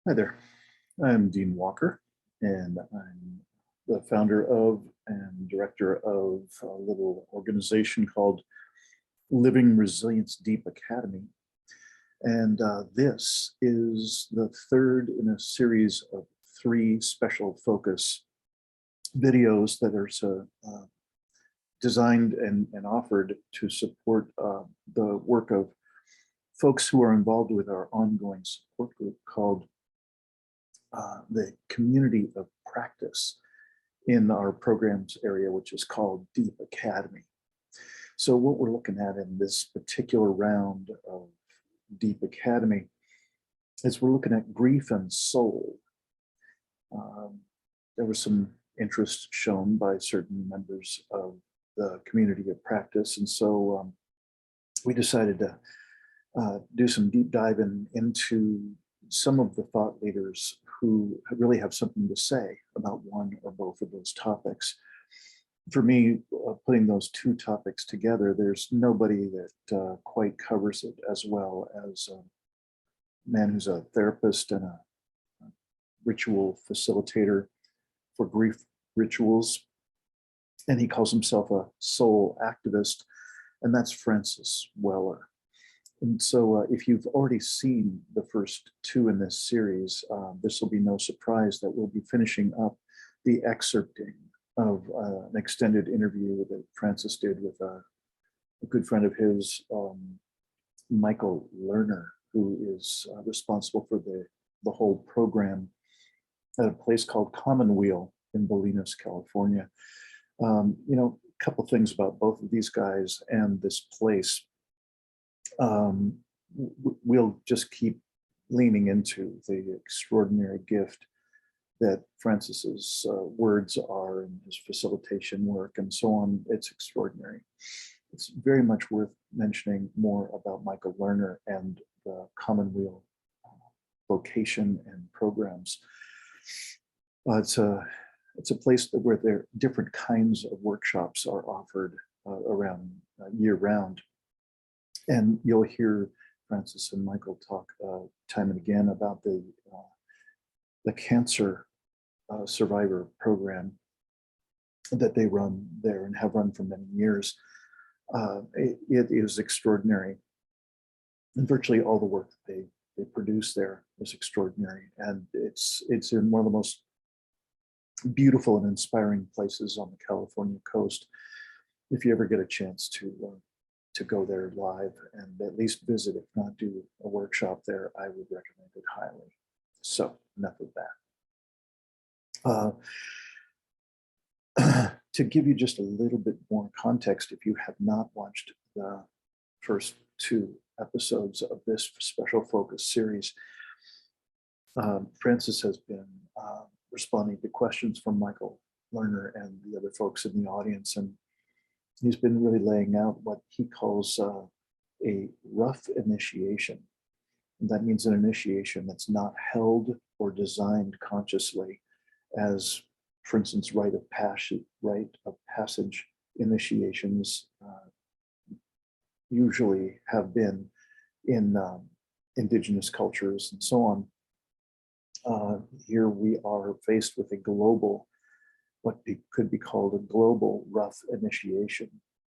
Hi there. I'm Dean Walker, and I'm the founder of and director of a little organization called Living Resilience Deep Academy. And this is the third in a series of three special focus videos that are designed and offered to support the work of folks who are involved with our ongoing support group called the community of practice in our programs area, which is called Deep Academy. So what we're looking at in this particular round of Deep Academy is we're looking at grief and soul. There was some interest shown by certain members of the community of practice. And so we decided to do some deep diving into some of the thought leaders who really have something to say about one or both of those topics. For me, putting those two topics together, there's nobody that quite covers it as well as a man who's a therapist and a ritual facilitator for grief rituals. And he calls himself a soul activist, and that's Francis Weller. And so if you've already seen the first two in this series, this will be no surprise that we'll be finishing up the excerpting of an extended interview that Francis did with a good friend of his, Michael Lerner, who is responsible for the whole program at a place called Commonweal in Bolinas, California. You know, a couple things about both of these guys and this place. We'll just keep leaning into the extraordinary gift that Francis's words are and his facilitation work and so on. It's extraordinary. It's very much worth mentioning more about Michael Lerner and the Commonweal location and programs. It's a place where there different kinds of workshops are offered around year round. And you'll hear Francis and Michael talk time and again about the cancer survivor program that they run there and have run for many years. It is extraordinary. And virtually all the work that they produce there is extraordinary. And it's in one of the most beautiful and inspiring places on the California coast. If you ever get a chance to go there live and at least visit, if not do a workshop there, I would recommend it highly. So enough of that. To give you just a little bit more context, if you have not watched the first two episodes of this special focus series, Francis has been responding to questions from Michael Lerner and the other folks in the audience, and he's been really laying out what he calls a rough initiation. And that means an initiation that's not held or designed consciously as, for instance, rite of passage initiations usually have been in indigenous cultures and so on. Here we are faced with a global, could be called a global rough initiation.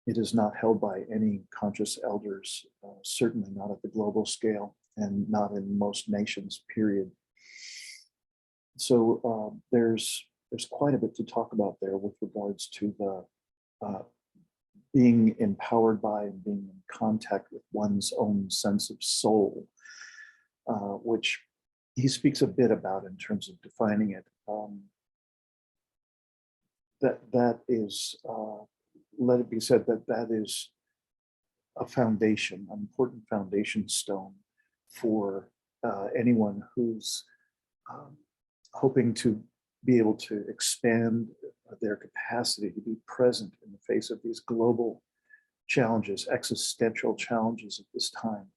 It is not held by any conscious elders, certainly not at the global scale and not in most nations, period. So there's quite a bit to talk about there with regards to the being empowered by and being in contact with one's own sense of soul, which he speaks a bit about in terms of defining it. That is, let it be said that is a foundation, an important foundation stone for anyone who's hoping to be able to expand their capacity to be present in the face of these global challenges, existential challenges of this time.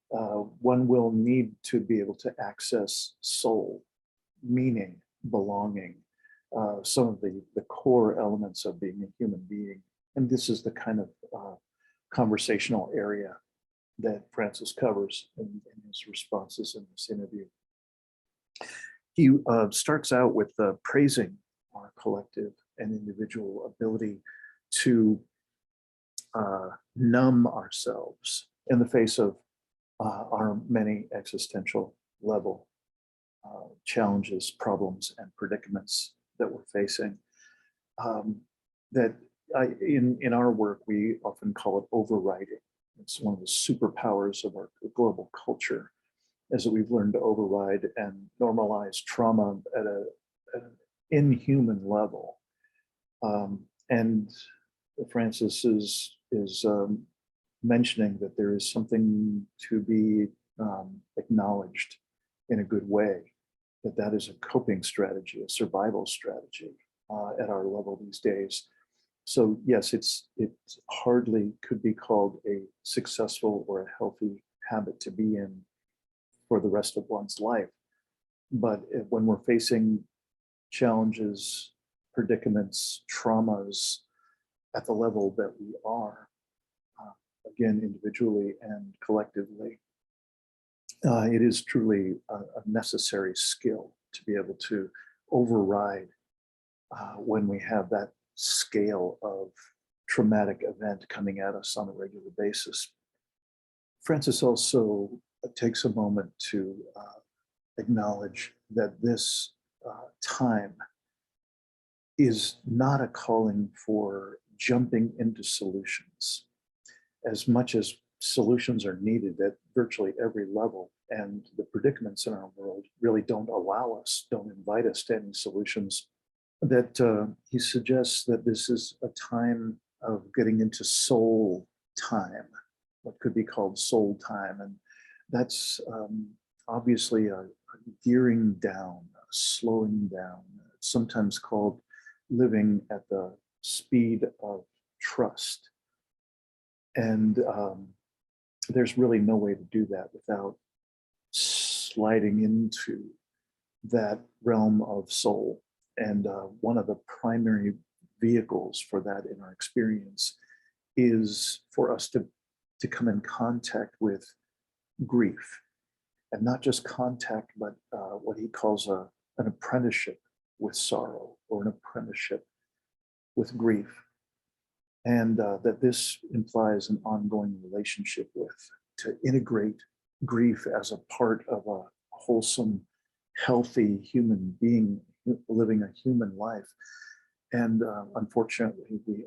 One will need to be able to access soul, meaning, belonging, some of the core elements of being a human being. And this is the kind of conversational area that Francis covers in his responses in this interview. He starts out with praising our collective and individual ability to numb ourselves in the face of our many existential level challenges, problems, and predicaments that we're facing. That in our work, we often call it overriding. It's one of the superpowers of our global culture, is that we've learned to override and normalize trauma at an inhuman level. And Francis is mentioning that there is something to be acknowledged in a good way, that is a coping strategy, a survival strategy at our level these days. So yes, it hardly could be called a successful or a healthy habit to be in for the rest of one's life. But when we're facing challenges, predicaments, traumas at the level that we are, again, individually and collectively, it is truly a necessary skill to be able to override when we have that scale of traumatic event coming at us on a regular basis. Francis also takes a moment to acknowledge that this time is not a calling for jumping into solutions. As much as solutions are needed at virtually every level, and the predicaments in our world really don't allow us, don't invite us to any solutions, that he suggests that this is a time of getting into soul time, what could be called soul time. And that's obviously a gearing down, a slowing down, sometimes called living at the speed of trust. And there's really no way to do that without sliding into that realm of soul. And one of the primary vehicles for that in our experience is for us to come in contact with grief. And not just contact, but what he calls an apprenticeship with sorrow, or an apprenticeship with grief. And that this implies an ongoing relationship with, to integrate grief as a part of a wholesome, healthy human being living a human life. And unfortunately, we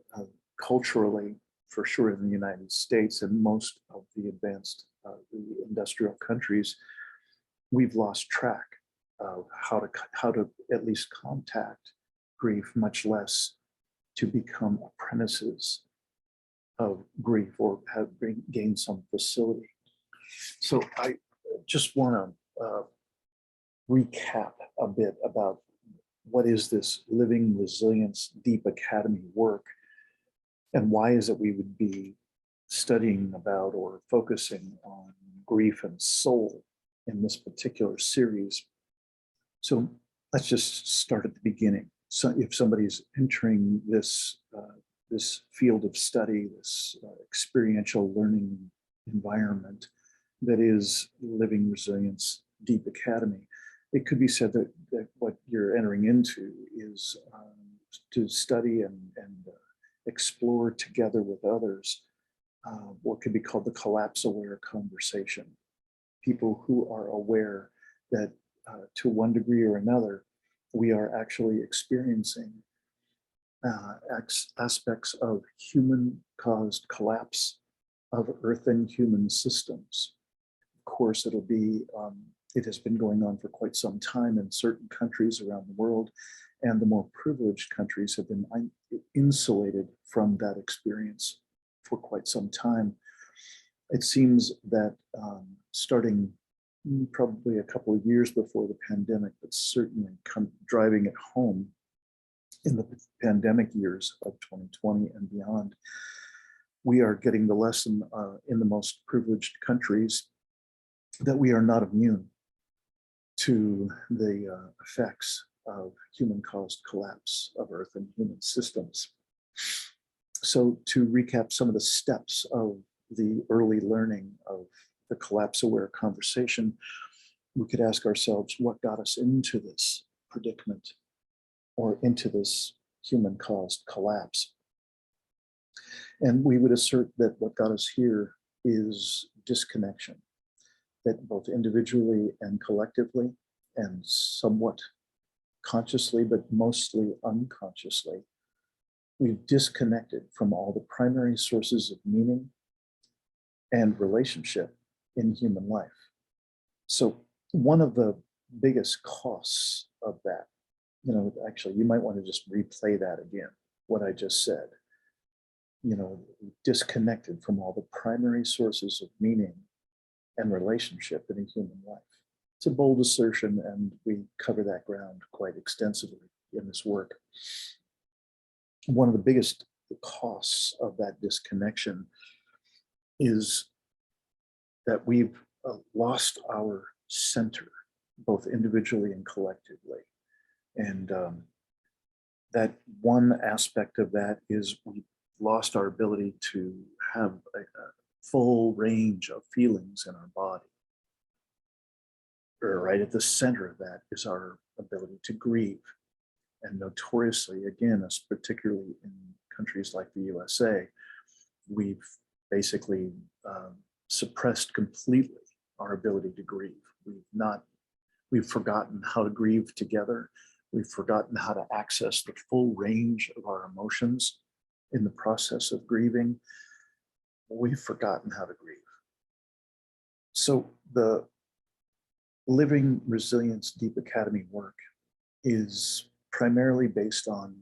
culturally, for sure in the United States and most of the advanced the industrial countries, we've lost track of how to at least contact grief, much less to become apprentices of grief or have gained some facility. So I just want to recap a bit about what is this Living Resilience Deep Academy work, and why is it we would be studying about or focusing on grief and soul in this particular series. So let's just start at the beginning. So if somebody's entering this this field of study, this experiential learning environment that is Living Resilience Deep Academy, it could be said that what you're entering into is to study and explore together with others what could be called the collapse-aware conversation. People who are aware that to one degree or another, we are actually experiencing aspects of human-caused collapse of Earth and human systems. Of course, it has been going on for quite some time in certain countries around the world, and the more privileged countries have been insulated from that experience for quite some time. It seems that starting probably a couple of years before the pandemic, but certainly driving it home in the pandemic years of 2020 and beyond, we are getting the lesson in the most privileged countries that we are not immune to the effects of human-caused collapse of Earth and human systems. So to recap some of the steps of the early learning of the collapse-aware conversation, we could ask ourselves what got us into this predicament or into this human-caused collapse. And we would assert that what got us here is disconnection, that both individually and collectively, and somewhat consciously, but mostly unconsciously, we've disconnected from all the primary sources of meaning and relationship in human life. So one of the biggest costs of that, actually, you might want to just replay that again, what I just said. Disconnected from all the primary sources of meaning and relationship in a human life. It's a bold assertion, and we cover that ground quite extensively in this work. One of the biggest costs of that disconnection is that we've lost our center, both individually and collectively. And that one aspect of that is we lost our ability to have a full range of feelings in our body. Right at the center of that is our ability to grieve. And notoriously, again, particularly in countries like the USA, we've basically suppressed completely our ability to grieve. We've forgotten how to grieve together. We've forgotten how to access the full range of our emotions in the process of grieving. We've forgotten how to grieve. So the Living Resilience Deep Academy work is primarily based on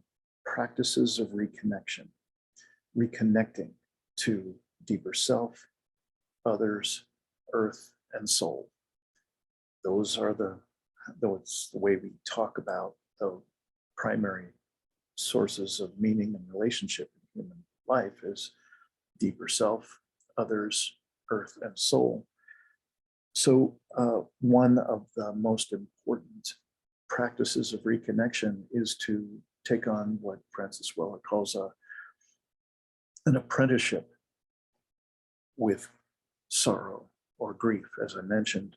practices of reconnection, reconnecting to deeper self, others, earth, and soul. That's the way we talk about the primary sources of meaning and relationship in human life is deeper self, others, earth, and soul. So one of the most important practices of reconnection is to take on what Francis Weller calls an apprenticeship with sorrow or grief, as I mentioned.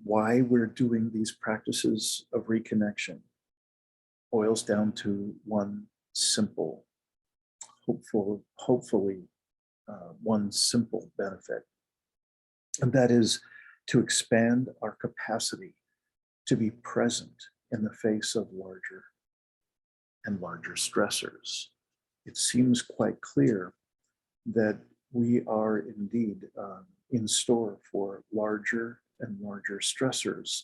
Why we're doing these practices of reconnection boils down to one simple, hopefully one simple benefit, and that is to expand our capacity to be present in the face of larger and larger stressors. It seems quite clear that we are indeed in store for larger and larger stressors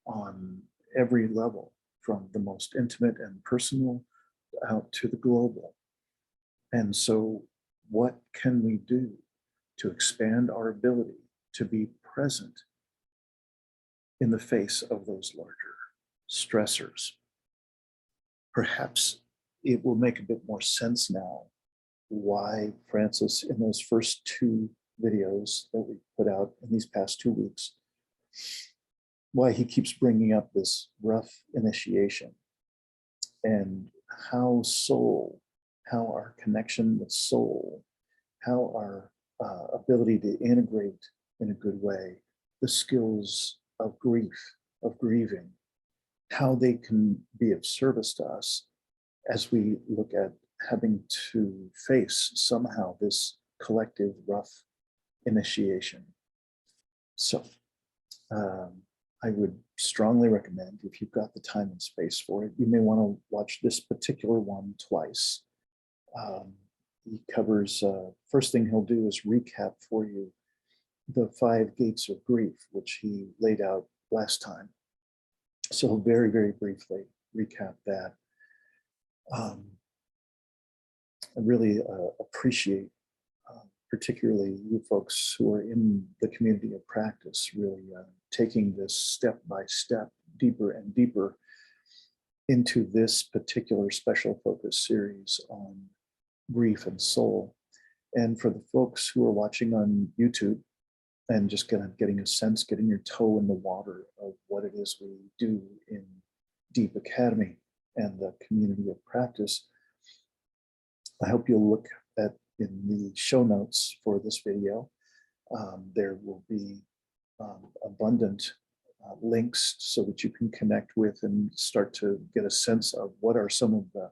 on every level, from the most intimate and personal out to the global. And so what can we do to expand our ability to be present in the face of those larger stressors? Perhaps it will make a bit more sense now why Francis, in those first two videos that we put out in these past 2 weeks, why he keeps bringing up this rough initiation and how our connection with soul, how our ability to integrate in a good way the skills of grief, of grieving, how they can be of service to us as we look at having to face somehow this collective rough initiation. So I would strongly recommend, if you've got the time and space for it, you may want to watch this particular one twice. He covers, first thing he'll do is recap for you the 5 gates of grief, which he laid out last time. So he'll very, very briefly recap that. I really appreciate particularly you folks who are in the community of practice, really taking this step by step, deeper and deeper into this particular special focus series on grief and soul. And for the folks who are watching on YouTube and just kind of getting a sense, getting your toe in the water of what it is we do in Deep Academy and the community of practice, I hope you'll look at in the show notes for this video. There will be abundant links so that you can connect with and start to get a sense of what are some of the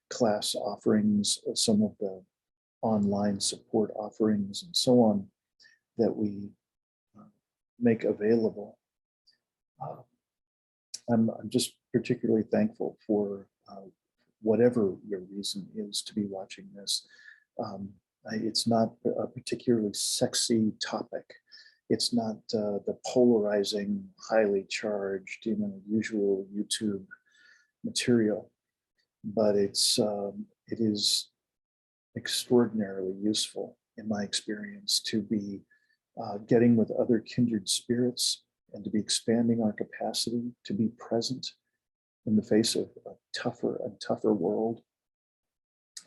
class offerings, some of the online support offerings, and so on that we make available. I'm just particularly thankful for whatever your reason is to be watching this. It's not a particularly sexy topic. It's not the polarizing, highly charged, usual YouTube material, but it is extraordinarily useful in my experience to be getting with other kindred spirits and to be expanding our capacity to be present in the face of a tougher and tougher world.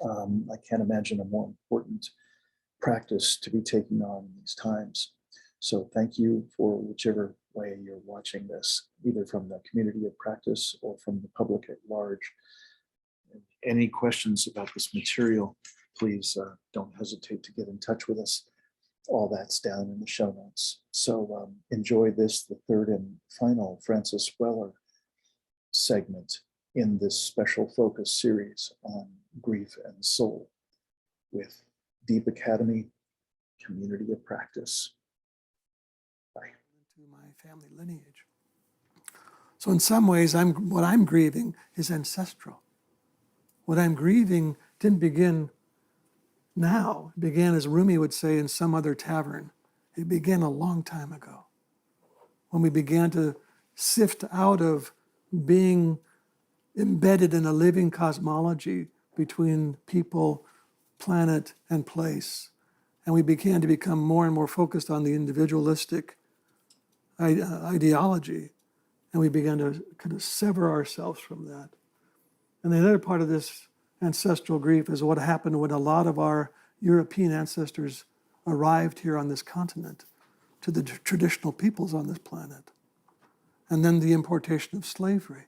I can't imagine a more important practice to be taking on in these times. So thank you for whichever way you're watching this, either from the community of practice or from the public at large. Any questions about this material, please don't hesitate to get in touch with us. All that's down in the show notes. So enjoy this, the third and final Francis Weller segment in this special focus series on grief and soul with Deep Academy Community of Practice. Bye. To my family lineage. So in some ways, what I'm grieving is ancestral. What I'm grieving didn't begin now. It began, as Rumi would say, in some other tavern. It began a long time ago, when we began to sift out of being embedded in a living cosmology between people, planet, and place. And we began to become more and more focused on the individualistic ideology. And we began to kind of sever ourselves from that. And the other part of this ancestral grief is what happened when a lot of our European ancestors arrived here on this continent, to the traditional peoples on this planet. And then the importation of slavery.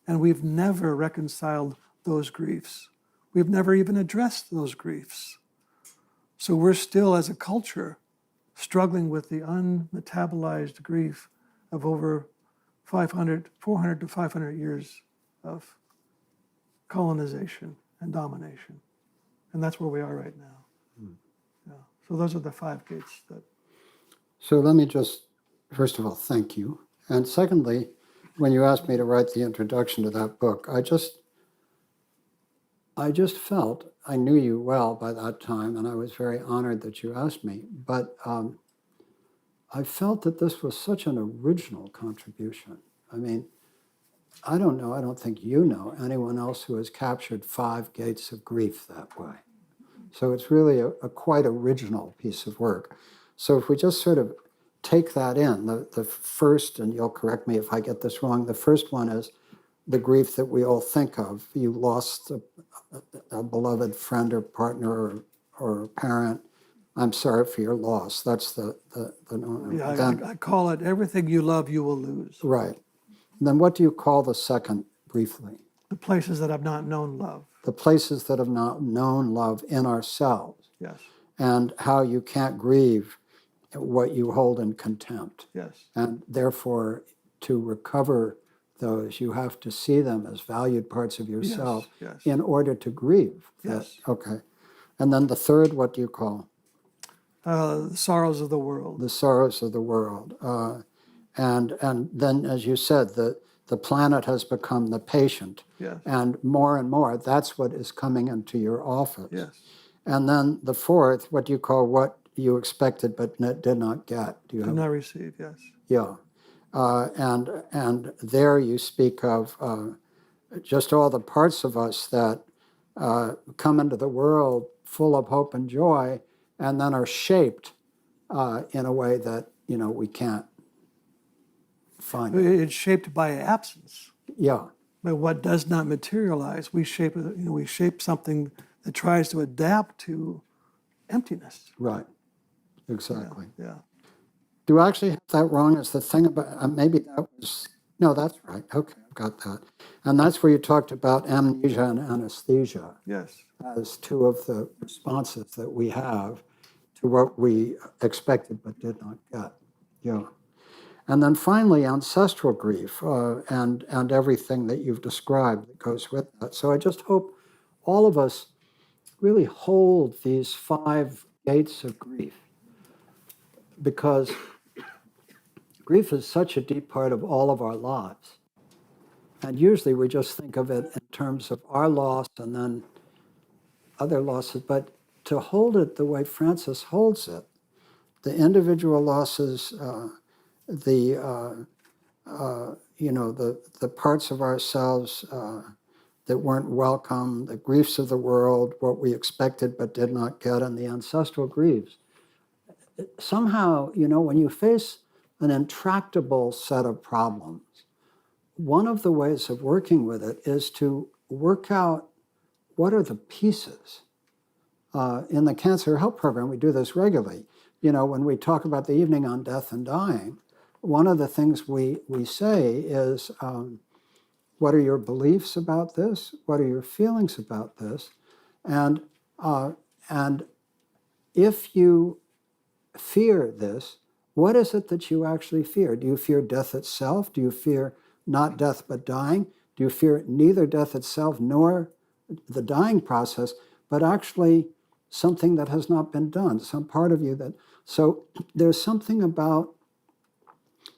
And we've never reconciled those griefs. We've never even addressed those griefs. So we're still, as a culture, struggling with the unmetabolized grief of over 400 to 500 years of colonization and domination. And that's where we are right now. Yeah. So those are the 5 gates that. So let me just, first of all, thank you. And secondly, when you asked me to write the introduction to that book, I just felt, I knew you well by that time, and I was very honored that you asked me, but I felt that this was such an original contribution. I mean, I don't know, I don't think you know anyone else who has captured 5 gates of grief that way. So it's really a quite original piece of work. So if we just sort of take that in, the first, and you'll correct me if I get this wrong, the first one is the grief that we all think of. You lost a beloved friend or partner or parent. I'm sorry for your loss. That's the Yeah, then, I call it everything you love, you will lose. right. Then what do you call the second, briefly? The places that have not known love. The places that have not known love in ourselves. Yes, And how you can't grieve what you hold in contempt. yes, And therefore, to recover those, you have to see them as valued parts of yourself yes. in order to grieve. Yes. Okay. And then the third, what do you call? The sorrows of the world. The sorrows of the world. And then, as you said, the planet has become the patient. Yes, And more, that's what is coming into your office. yes. And then the fourth, what do you call what you expected but did not get? Do you Did have? not receive, yes. Yeah. And there you speak of just all the parts of us that come into the world full of hope and joy, and then are shaped in a way that, we can't find it. It's shaped by absence. Yeah, But what does not materialize, we shape something that tries to adapt to emptiness. right. Exactly. Yeah. Do I actually have that wrong? Is the thing about, maybe that was, no, that's right. Okay, I've got that. And that's where you talked about amnesia and anesthesia Yes. as 2 of the responses that we have to what we expected but did not get. Yeah. And then finally, ancestral grief and everything that you've described that goes with that. So I just hope all of us really hold these 5 gates of grief, because grief is such a deep part of all of our lives. And usually we just think of it in terms of our loss and then other losses. But to hold it the way Francis holds it, the individual losses, the parts of ourselves that weren't welcome, the griefs of the world, what we expected but did not get, and the ancestral griefs. Somehow, when you face an intractable set of problems, one of the ways of working with it is to work out what are the pieces. In the Cancer Help Program, we do this regularly. When we talk about the evening on death and dying, one of the things we say is, what are your beliefs about this? What are your feelings about this? And if you fear this, what is it that you actually fear? Do you fear death itself? Do you fear not death but dying? Do you fear neither death itself nor the dying process, but actually something that has not been done, some part of you that... So there's something about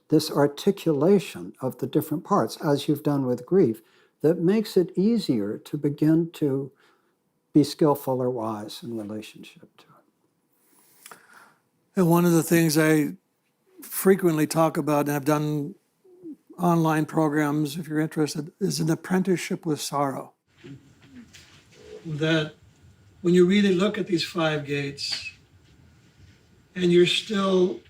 this articulation of the different parts, as you've done with grief, that makes it easier to begin to be skillful or wise in relationship to it. And one of the things I frequently talk about, and I've done online programs, if you're interested, is an apprenticeship with sorrow. That when you really look at these 5 gates and you're still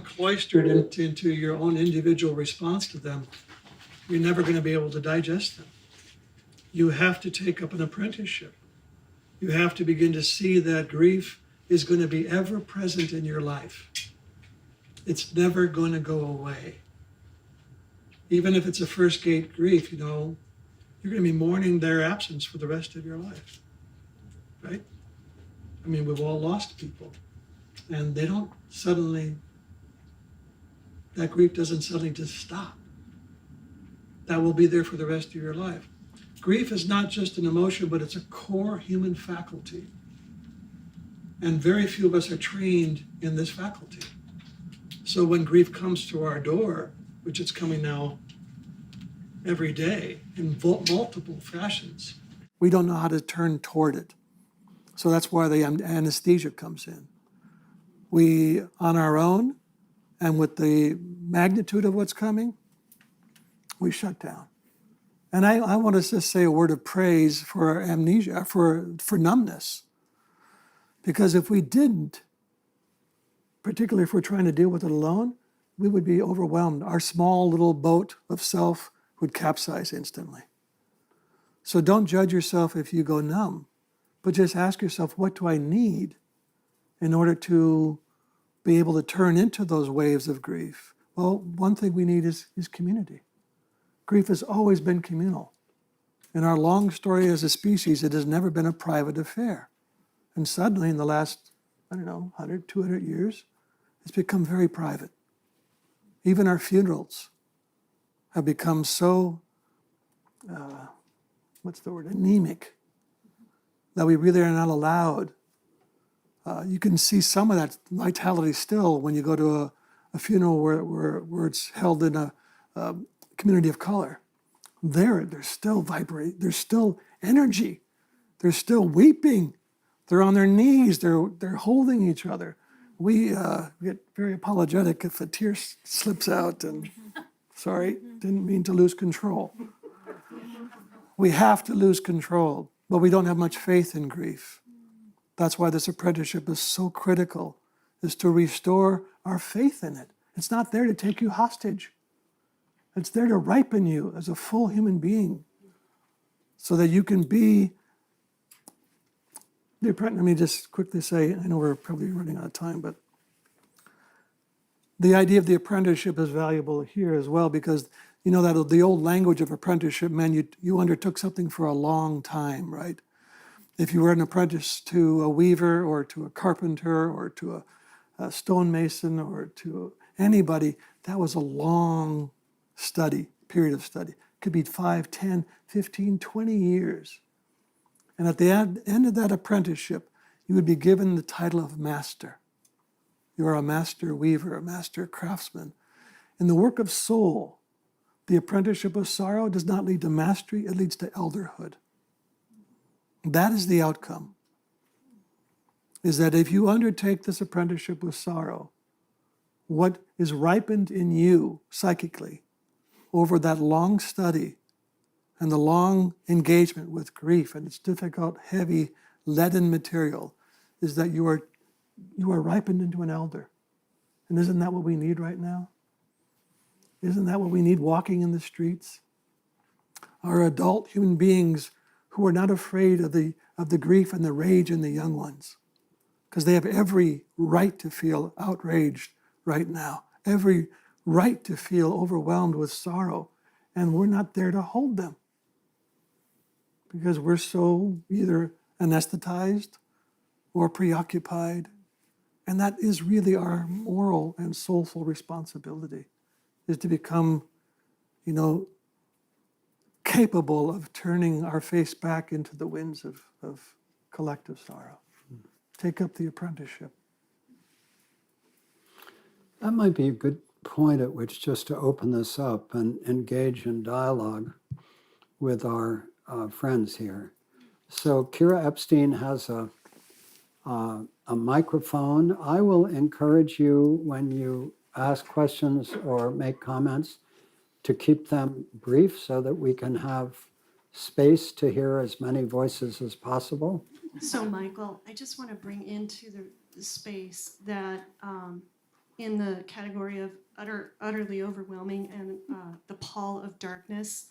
cloistered into your own individual response to them, you're never going to be able to digest them. You have to take up an apprenticeship. You have to begin to see that grief is going to be ever present in your life. It's never going to go away. Even if it's a first gate grief, you're going to be mourning their absence for the rest of your life, right? I mean, we've all lost people, and they don't suddenly, that grief doesn't suddenly just stop. That will be there for the rest of your life. Grief is not just an emotion, but it's a core human faculty. And very few of us are trained in this faculty. So when grief comes to our door, which it's coming now every day in multiple fashions, we don't know how to turn toward it. So that's why the anesthesia comes in. We, on our own, and with the magnitude of what's coming, we shut down. And I want to just say a word of praise for our amnesia, for numbness. Because if we didn't, particularly if we're trying to deal with it alone, we would be overwhelmed. Our small little boat of self would capsize instantly. So don't judge yourself if you go numb, but just ask yourself, what do I need in order to be able to turn into those waves of grief? Well, one thing we need is community. Grief has always been communal. In our long story as a species, it has never been a private affair. And suddenly in the last, 100, 200 years, it's become very private. Even our funerals have become so, anemic, that we really are not allowed. You can see some of that vitality still when you go to a funeral where it's held in a community of color. There's still there's still energy, they're still weeping, they're on their knees, they're holding each other. We get very apologetic if a tear slips out and, sorry, didn't mean to lose control. We have to lose control, but we don't have much faith in grief. That's why this apprenticeship is so critical, is to restore our faith in it. It's not there to take you hostage. It's there to ripen you as a full human being so that you can be the apprentice. Let me just quickly say, I know we're probably running out of time, but the idea of the apprenticeship is valuable here as well, because that the old language of apprenticeship meant you undertook something for a long time, right? If you were an apprentice to a weaver or to a carpenter or to a stonemason or to anybody, that was a long period of study. It could be 5, 10, 15, 20 years. And at the end of that apprenticeship, you would be given the title of master. You are a master weaver, a master craftsman. In the work of soul, the apprenticeship of sorrow does not lead to mastery, it leads to elderhood. That is the outcome. Is that if you undertake this apprenticeship with sorrow, what is ripened in you psychically over that long study and the long engagement with grief and its difficult, heavy, leaden material is that you are ripened into an elder. And isn't that what we need right now? Isn't that what we need walking in the streets? Our adult human beings who are not afraid of the grief and the rage in the young ones, because they have every right to feel outraged right now, every right to feel overwhelmed with sorrow, and we're not there to hold them because we're so either anesthetized or preoccupied, and that is really our moral and soulful responsibility, is to become, capable of turning our face back into the winds of collective sorrow. Take up the apprenticeship. That might be a good point at which just to open this up and engage in dialogue with our friends here. So Kira Epstein has a microphone. I will encourage you when you ask questions or make comments to keep them brief so that we can have space to hear as many voices as possible. So, Michael, I just want to bring into the space that in the category of utterly overwhelming and the pall of darkness,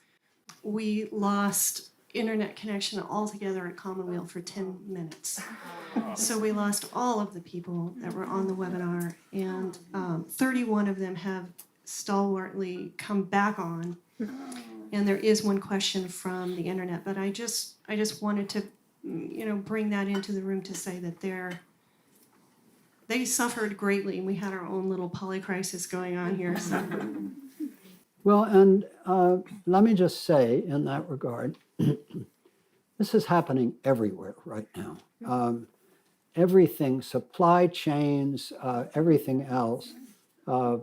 we lost internet connection altogether at Commonweal for 10 minutes. So we lost all of the people that were on the webinar, and 31 of them have stalwartly come back on. And there is one question from the internet, but I just wanted to bring that into the room to say that they suffered greatly, and we had our own little polycrisis going on here. So. Well, and let me just say in that regard, this is happening everywhere right now. Everything, supply chains, everything else. I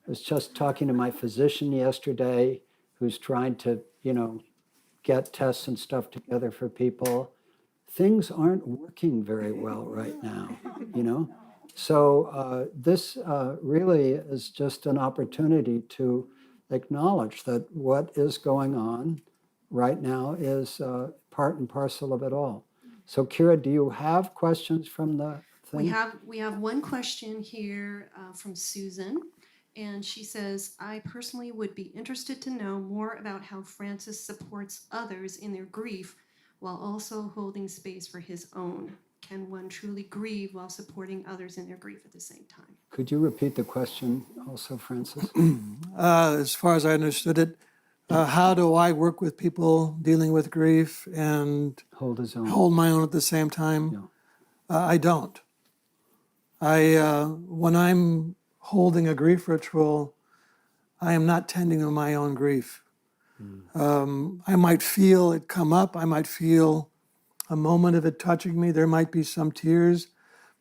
was just talking to my physician yesterday who's trying to, get tests and stuff together for people. Things aren't working very well right now, So this really is just an opportunity to acknowledge that what is going on right now is part and parcel of it all. So Kira, do you have questions from the thing? We have one question here from Susan, and she says, I personally would be interested to know more about how Francis supports others in their grief while also holding space for his own. Can one truly grieve while supporting others in their grief at the same time? Could you repeat the question also, Francis? As far as I understood it, how do I work with people dealing with grief and Hold his own. hold my own at the same time? Yeah. I don't. When I'm holding a grief ritual, I am not tending to my own grief. I might feel it come up. I might feel a moment of it touching me. There might be some tears,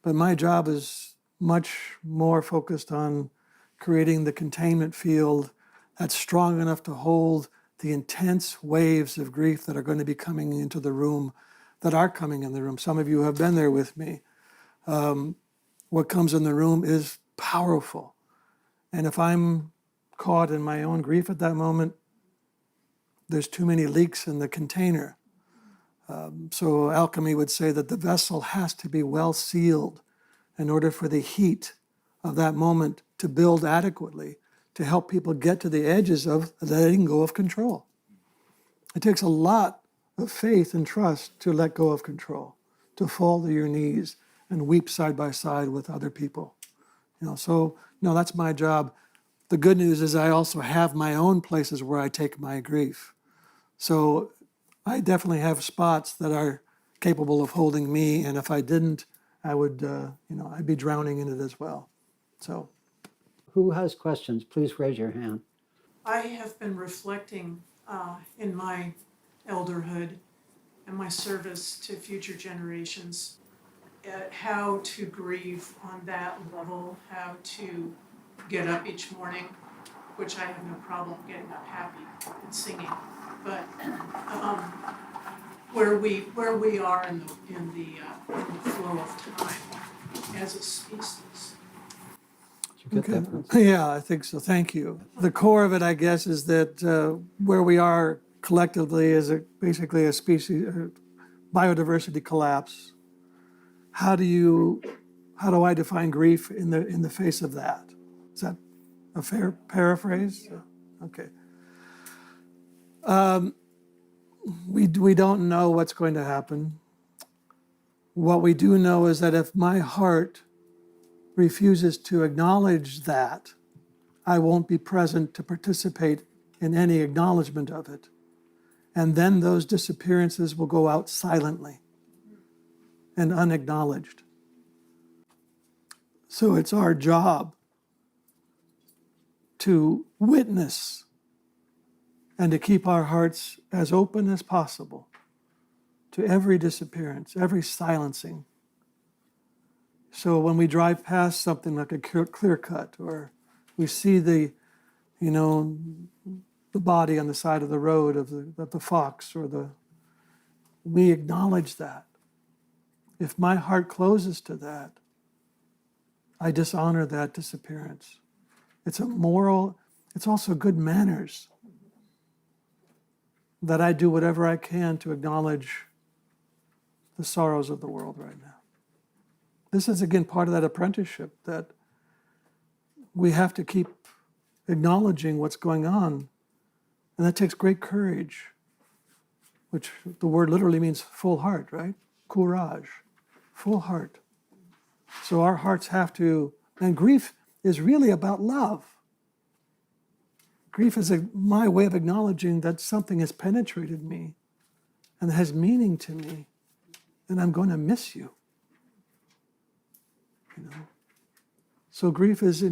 but my job is much more focused on creating the containment field that's strong enough to hold the intense waves of grief that are going to be coming into the room, that are coming in the room. Some of you have been there with me. What comes in the room is powerful. And if I'm caught in my own grief at that moment, there's too many leaks in the container. So alchemy would say that the vessel has to be well sealed in order for the heat of that moment to build adequately to help people get to the edges of letting go of control. It takes a lot of faith and trust to let go of control, to fall to your knees and weep side by side with other people. So that's my job. The good news is I also have my own places where I take my grief. So I definitely have spots that are capable of holding me, and if I didn't, I would, I'd be drowning in it as well. So, who has questions? Please raise your hand. I have been reflecting in my elderhood and my service to future generations at how to grieve on that level, how to get up each morning, which I have no problem getting up happy and singing, but where we are in the flow of time as a species. Did you get that, Okay. Francis? Yeah, I think so. Thank you. The core of it, I guess, is that where we are collectively is basically a species biodiversity collapse. How do I define grief in the face of that? Is that a fair paraphrase? Okay. We don't know what's going to happen. What we do know is that if my heart refuses to acknowledge that, I won't be present to participate in any acknowledgement of it. And then those disappearances will go out silently and unacknowledged. So it's our job to witness and to keep our hearts as open as possible to every disappearance, every silencing. So when we drive past something like a clear cut, or we see the body on the side of the road of the fox, we acknowledge that. If my heart closes to that, I dishonor that disappearance. It's also good manners that I do whatever I can to acknowledge the sorrows of the world right now. This is, again, part of that apprenticeship, that we have to keep acknowledging what's going on. And that takes great courage, which the word literally means full heart, right? Courage, full heart. So our hearts have to, and grief is really about love. Grief is my way of acknowledging that something has penetrated me and has meaning to me, and I'm going to miss you. So grief is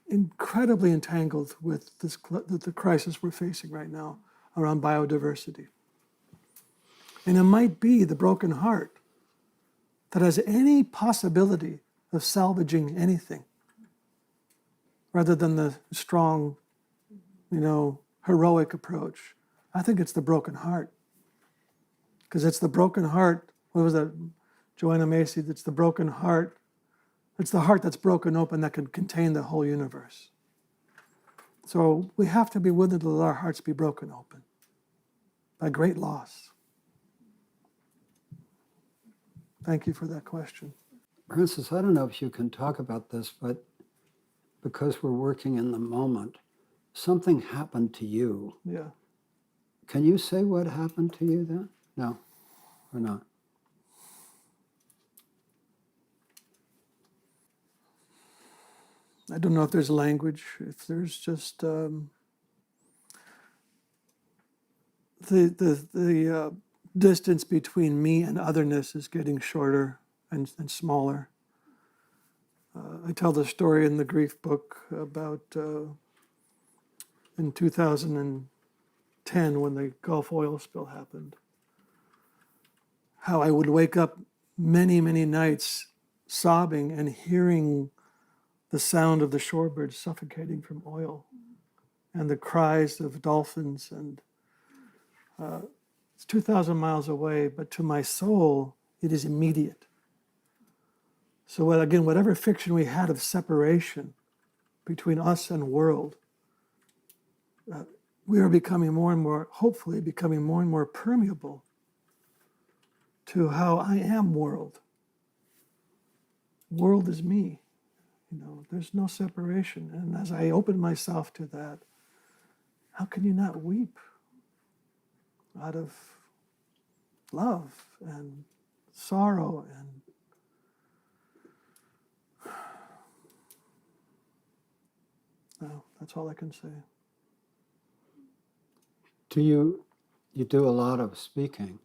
incredibly entangled with the crisis we're facing right now around biodiversity. And it might be the broken heart that has any possibility of salvaging anything, rather than the strong, heroic approach. I think it's the broken heart. Because it's the broken heart, what was that, Joanna Macy, it's the broken heart. It's the heart that's broken open that can contain the whole universe. So we have to be willing to let our hearts be broken open by great loss. Thank you for that question. Francis, I don't know if you can talk about this, but because we're working in the moment, something happened to you. Yeah. Can you say what happened to you then? No, or not? I don't know if there's language, if there's just the distance between me and otherness is getting shorter and smaller. I tell the story in the grief book about in 2010 when the Gulf oil spill happened, how I would wake up many, many nights sobbing and hearing the sound of the shorebirds suffocating from oil and the cries of dolphins. And it's 2,000 miles away, but to my soul, it is immediate. So again, whatever fiction we had of separation between us and world, we are becoming more and more, hopefully becoming more and more permeable to how I am world. World is me. There's no separation. And as I open myself to that, how can you not weep out of love and sorrow? And no, that's all I can say. You do a lot of speaking.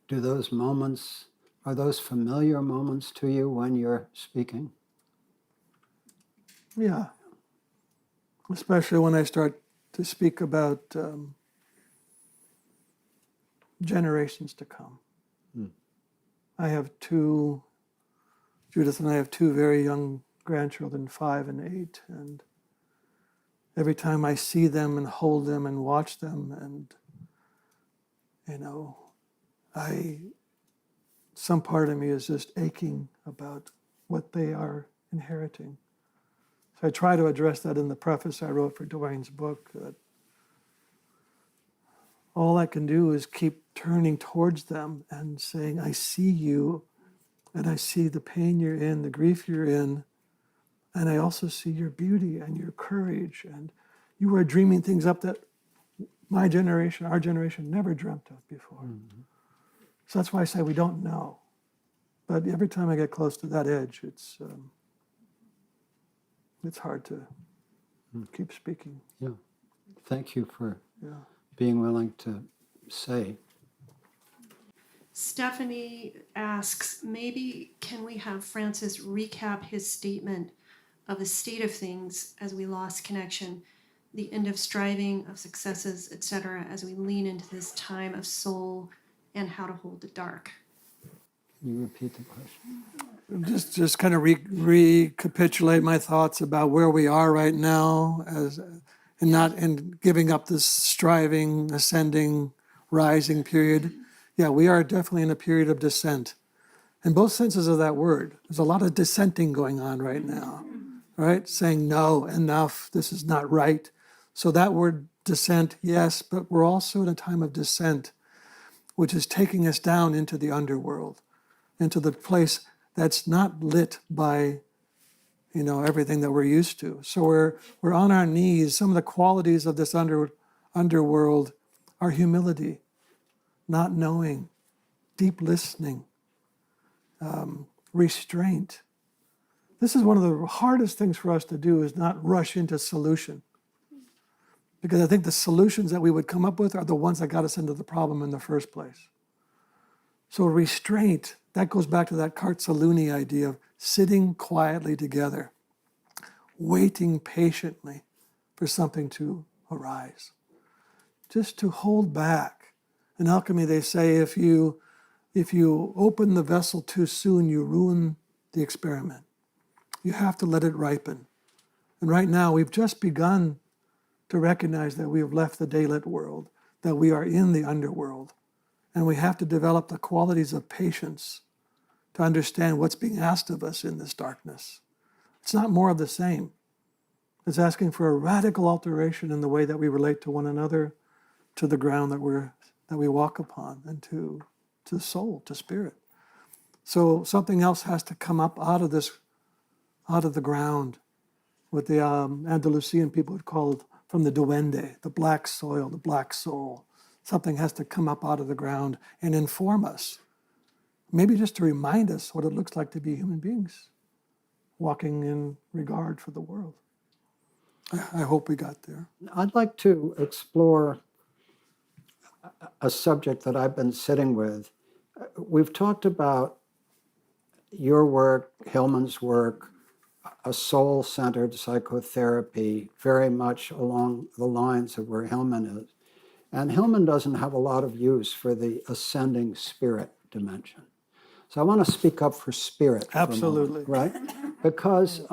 Do those moments, are those familiar moments to you when you're speaking? Yeah. especially when I start to speak about generations to come. I have Judith and I have two very young grandchildren, 5 and 8, and every time I see them and hold them and watch them, and some part of me is just aching about what they are inheriting. So I try to address that in the preface I wrote for Dwayne's book, that all I can do is keep turning towards them and saying, I see you, and I see the pain you're in, the grief you're in, and I also see your beauty and your courage, and you are dreaming things up that my generation, our generation, never dreamt of before. Mm-hmm. So that's why I say we don't know. But every time I get close to that edge, it's hard to keep speaking. Yeah. Thank you for Yeah. being willing to say. Stephanie asks, maybe can we have Francis recap his statement of the state of things as we lost connection, the end of striving, of successes, etc., as we lean into this time of soul and how to hold the dark? Can you repeat the question? Just kind of recapitulate my thoughts about where we are right now, and giving up this striving, ascending, rising period. Yeah, we are definitely in a period of descent, in both senses of that word. There's a lot of dissenting going on right now, right? Saying no, enough, this is not right. So that word descent, yes, but we're also in a time of descent, which is taking us down into the underworld, into the place that's not lit by, everything that we're used to. So we're on our knees. Some of the qualities of this underworld are humility, not knowing, deep listening, restraint. This is one of the hardest things for us to do, is not rush into solution. Because I think the solutions that we would come up with are the ones that got us into the problem in the first place. So restraint, that goes back to that Kartsaluni idea of sitting quietly together, waiting patiently for something to arise. Just to hold back. In alchemy, they say if you open the vessel too soon, you ruin the experiment. You have to let it ripen. And right now, we've just begun to recognize that we have left the daylit world, that we are in the underworld. And we have to develop the qualities of patience to understand what's being asked of us in this darkness. It's not more of the same. It's asking for a radical alteration in the way that we relate to one another, to the ground that we walk upon, and to the soul, to spirit. So something else has to come up out of the ground, what the Andalusian people would call it, from the duende, the black soil, the black soul. Something has to come up out of the ground and inform us. Maybe just to remind us what it looks like to be human beings, walking in regard for the world. I hope we got there. I'd like to explore a subject that I've been sitting with. We've talked about your work, Hillman's work, a soul-centered psychotherapy, very much along the lines of where Hillman is. And Hillman doesn't have a lot of use for the ascending spirit dimension. So I want to speak up for spirit. Absolutely. For a moment, right? Because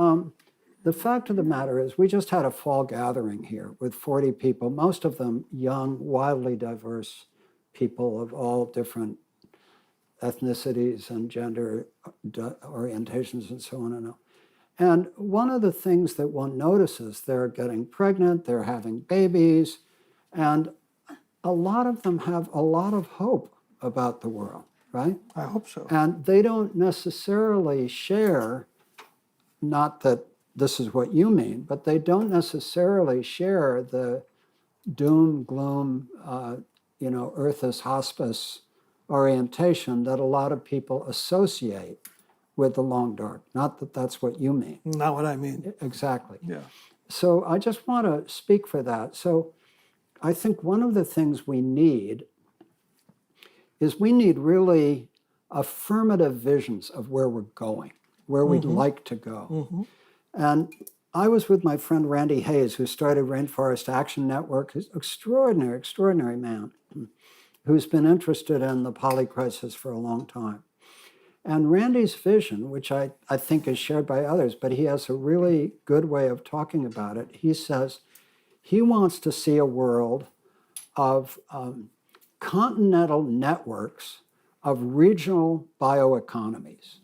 the fact of the matter is we just had a fall gathering here with 40 people, most of them young, wildly diverse people of all different ethnicities and gender orientations and so on and on. And one of the things that one notices, they're getting pregnant, they're having babies, and a lot of them have a lot of hope about the world, right? I hope so. And they don't necessarily share, not that this is what you mean, but they don't necessarily share the doom, gloom, Earth as hospice orientation that a lot of people associate with the long dark. Not that that's what you mean. Not what I mean. Exactly. Yeah. So I just want to speak for that. So I think one of the things we need is we need really affirmative visions of where we're going, where we'd like to go. Mm-hmm. And I was with my friend Randy Hayes, who started Rainforest Action Network. He's an extraordinary, extraordinary man who's been interested in the poly crisis for a long time. And Randy's vision, which I think is shared by others, but he has a really good way of talking about it. He says he wants to see a world of continental networks of regional bioeconomies.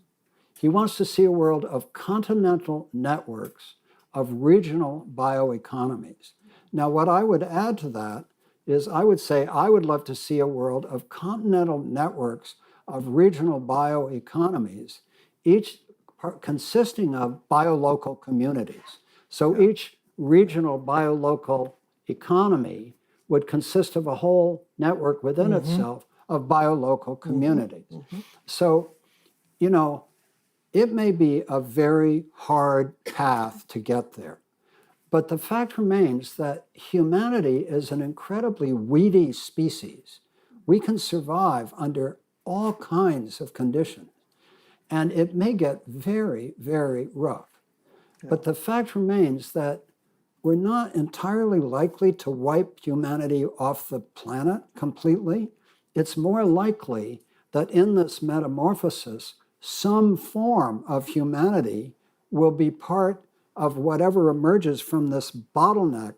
He wants to see a world of continental networks of regional bioeconomies. Now, what I would add to that is I would say I would love to see a world of continental networks of regional bioeconomies, each consisting of biolocal communities. So each regional biolocal economy would consist of a whole network within itself of biolocal communities. So, you know, it may be a very hard path to get there, but the fact remains that humanity is an incredibly weedy species. We can survive under all kinds of conditions, and it may get very, very rough. But the fact remains that we're not entirely likely to wipe humanity off the planet completely. It's more likely that in this metamorphosis, some form of humanity will be part of whatever emerges from this bottleneck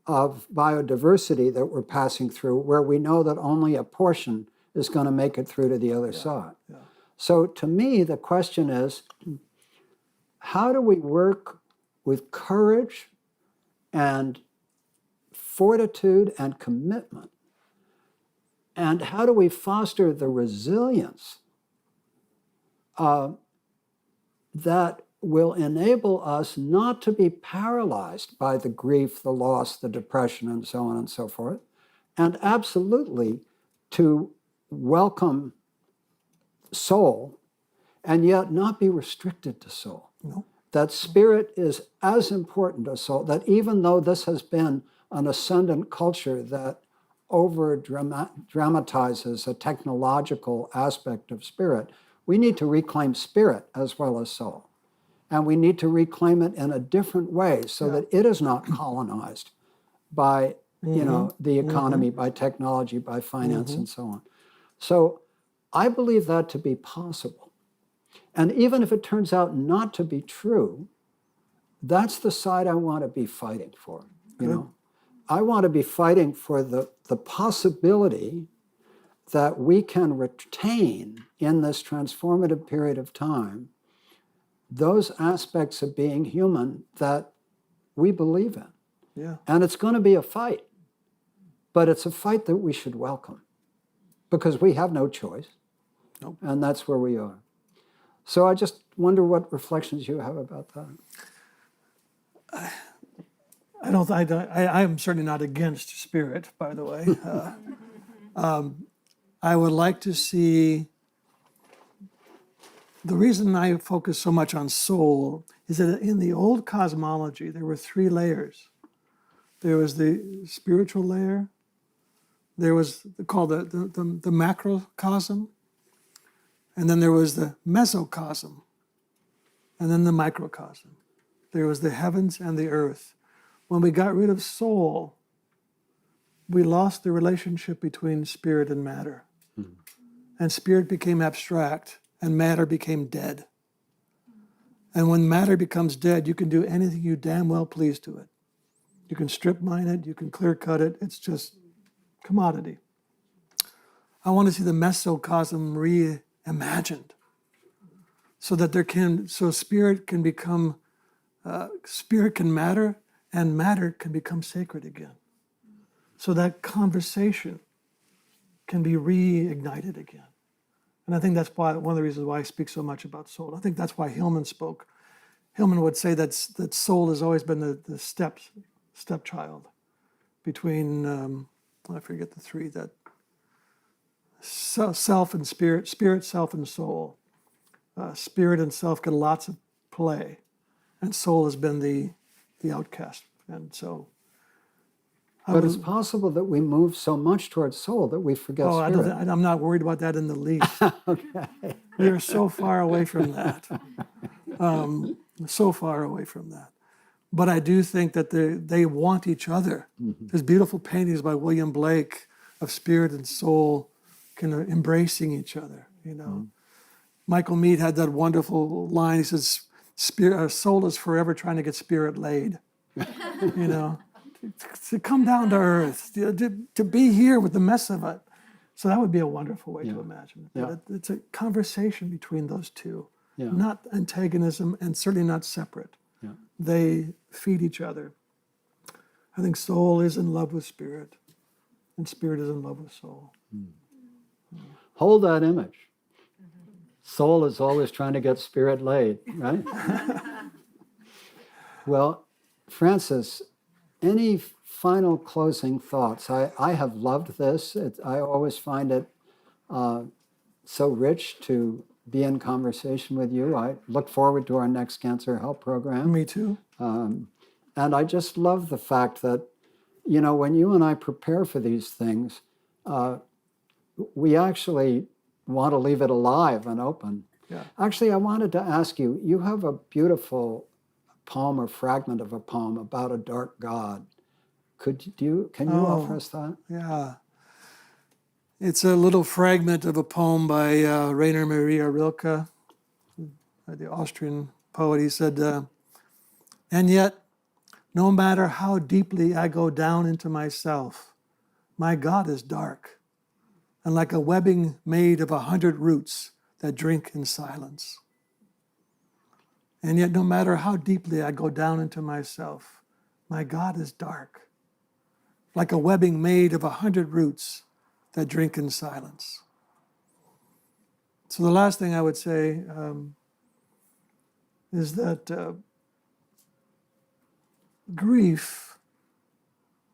of biodiversity that we're passing through, where we know that only a portion is going to make it through to the other side. So to me, the question is, how do we work with courage and fortitude and commitment? And how do we foster the resilience that will enable us not to be paralyzed by the grief, the loss, the depression, and so on and so forth, and absolutely to welcome soul and yet not be restricted to soul? No. That spirit is as important as soul, that even though this has been an ascendant culture that over dramatizes a technological aspect of spirit, we need to reclaim spirit as well as soul. And we need to reclaim it in a different way so that it is not colonized by you know, the economy, by technology, by finance, and so on. So I believe that to be possible. And even if it turns out not to be true, that's the side I want to be fighting for. You know, I want to be fighting for the possibility that we can retain in this transformative period of time those aspects of being human that we believe in. Yeah. And it's going to be a fight, but it's a fight that we should welcome because we have no choice. Nope. And that's where we are. So I just wonder what reflections you have about that. I'm certainly not against spirit, by the way. I would like to see, the reason I focus so much on soul is that in the old cosmology, there were three layers. There was the spiritual layer, there was called the macrocosm, and then there was the mesocosm, and then the microcosm. There was the heavens and the earth. When we got rid of soul, we lost the relationship between spirit and matter. And spirit became abstract, and matter became dead. And when matter becomes dead, you can do anything you damn well please to it. You can strip mine it, you can clear cut it, it's just commodity. I want to see the mesocosm reimagined so that spirit can become, spirit can matter, and matter can become sacred again. So that conversation can be reignited again. And I think that's why one of the reasons why I speak so much about soul. I think that's why Hillman spoke. Hillman would say that soul has always been the stepchild between, I forget the three, that self and spirit, self, and soul. Spirit and self get lots of play, and soul has been the outcast. And so, But it's possible that we move so much towards soul that we forget spirit. I'm not worried about that in the least. Okay. We are so far away from that. So far away from that. but I do think that they want each other. There's beautiful paintings by William Blake of spirit and soul kind of embracing each other, you know. Michael Mead had that wonderful line. He says, soul is forever trying to get spirit laid, you know, to come down to earth, to be here with the mess of it. So that would be a wonderful way to imagine it. Yeah. It's a conversation between those two, Yeah. not antagonism and certainly not separate. Yeah. They feed each other. I think soul is in love with spirit, and spirit is in love with soul. Hold that image. Soul is always trying to get spirit laid, right? Well, Francis, any final closing thoughts? I have loved this. I always find it so rich to be in conversation with you. I look forward to our next Cancer Help program. Me too. And I just love the fact that, you know, when you and I prepare for these things, we actually want to leave it alive and open. Yeah. Actually, I wanted to ask you, you have a beautiful poem or fragment of a poem about a dark god. Can you offer us that? Yeah. It's a little fragment of a poem by Rainer Maria Rilke, the Austrian poet. He said, and yet, no matter how deeply I go down into myself, my God is dark, and like a webbing made of 100 roots that drink in silence. And yet, no matter how deeply I go down into myself, my God is dark, like a webbing made of 100 roots that drink in silence. So the last thing I would say is that grief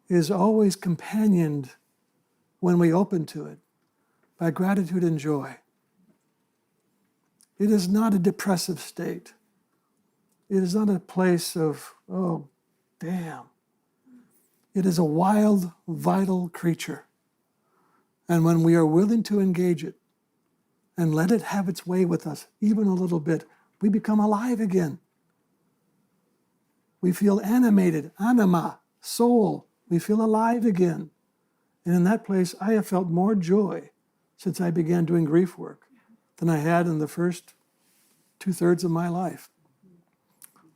is always companioned, when we open to it, by gratitude and joy. It is not a depressive state. It is not a place of, oh, damn. It is a wild, vital creature. And when we are willing to engage it and let it have its way with us, even a little bit, we become alive again. We feel animated, anima, soul. We feel alive again. And in that place, I have felt more joy since I began doing grief work than I had in the first 2/3 of my life.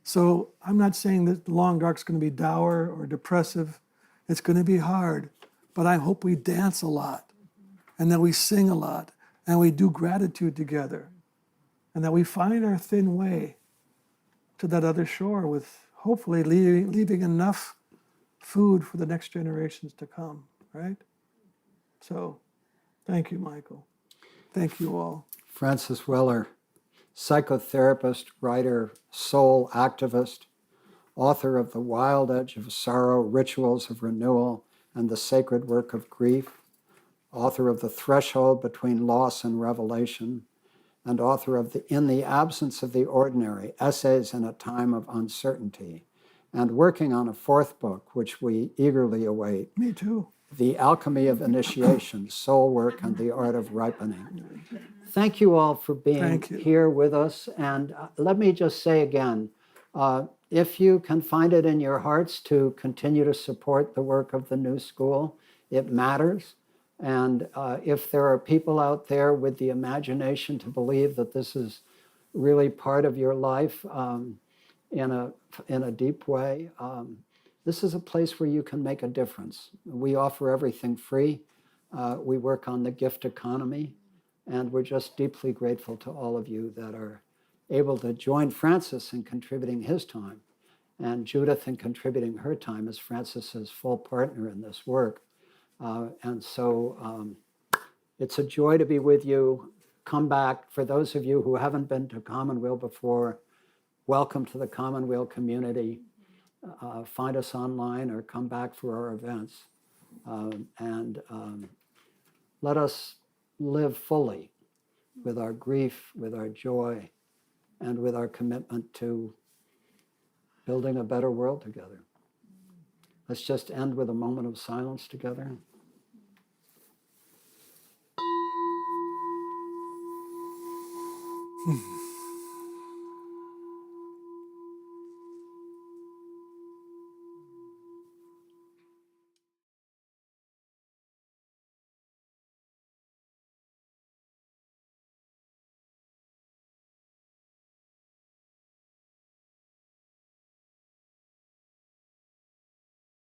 So I'm not saying that the long dark is going to be dour or depressive. It's going to be hard, but I hope we dance a lot, and that we sing a lot, and we do gratitude together, and that we find our thin way to that other shore with hopefully leaving enough food for the next generations to come, right? So thank you, Michael. Thank you all. Francis Weller, psychotherapist, writer, soul activist, author of The Wild Edge of Sorrow, Rituals of Renewal, and the Sacred Work of Grief, author of The Threshold Between Loss and Revelation, and author of In the Absence of the Ordinary, Essays in a Time of Uncertainty, and working on a 4th book, which we eagerly await, Me too. The Alchemy of Initiation, Soul Work and the Art of Ripening. Thank you all for being here with us. And let me just say again, if you can find it in your hearts to continue to support the work of the New School, it matters. And if there are people out there with the imagination to believe that this is really part of your life in a deep way, this is a place where you can make a difference. We offer everything free. We work on the gift economy. And we're just deeply grateful to all of you that are able to join Francis in contributing his time, and Judith in contributing her time as Francis's full partner in this work. And so it's a joy to be with you. Come back. For those of you who haven't been to Commonweal before, welcome to the Commonweal community. Find us online or come back for our events. And let us live fully with our grief, with our joy, and with our commitment to building a better world together. Let's just end with a moment of silence together.